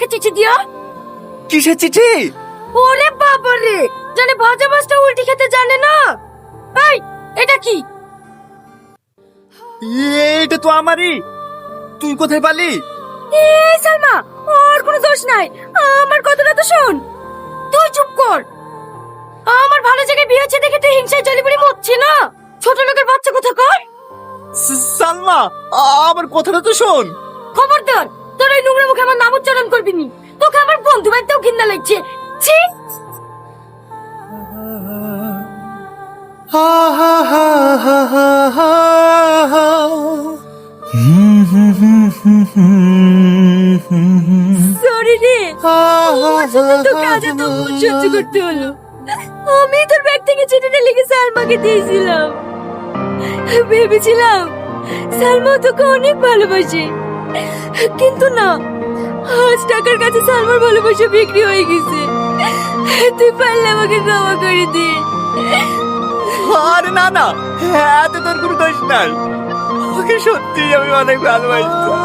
আমাকে চিঠি দিও। কিসের চিঠি? ওরে বাবা রে, জানে ভাজা মাছটা উল্টি খেতে জানে না। এই, এটা কি? এটা তো আমারই। তুই কোথায় পালি? এই সালমা, ওর কোনো দোষ নাই, আমার কথাটা তো শোন। তুই চুপ কর। আমার ভালো জায়গায় বিয়ে হচ্ছে দেখে তুই হিংসায় জ্বলে পুড়ে মরছি না? ছোট লোকের বাচ্চা কথা কর। সালমা, আমার কথাটা তো শোন। খবরদার, তোর ওই নোংরা মুখে আমার নাম উচ্চারণ করবি নি। তোকে আমার বন্ধু বাড়িতেও ঘৃণা লাগছে। ছি। সরি রে, আসলে তোকে আজ এত ভুল সহ্য করতে হলো। আমি তোর ব্যাগ থেকে চিঠিটা লিখে সালমাকে দিয়েছিলাম। ভেবেছিলাম সালমা তোকে অনেক ভালোবাসে, কিন্তু না, আজ টাকার কাছে সালমার ভালোবাসা বিক্রি হয়ে গেছে। তুই পারলে আমাকে ক্ষমা করে দে। আরে না না, এত তোর কোনো দোষ নাই। ওকে সত্যি আমি অনেক ভালোবাসতাম।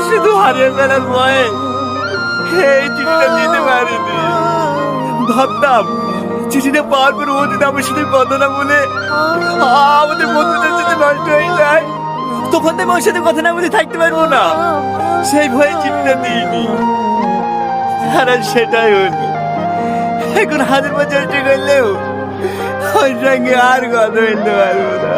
শুধু হারিয়ে ফেলার ভয়ে এই চিঠিটা দিতে পারিনি। ভাবতাম চিঠিটা পাওয়ার পর ও যদি আমার সাথে কথা না বলে আমাদের বন্ধুদের সাথে নষ্ট হয়ে যায়, তখন তো ওর সাথে কথা না বলে থাকতে পারবো না। সেই ভয়ে চিঠিটা দিইনি, আর আজ সেটাই হলো। এখন হাজার বার চেষ্টা করলেও ওর সঙ্গে আর কথা বলতে পারবো না।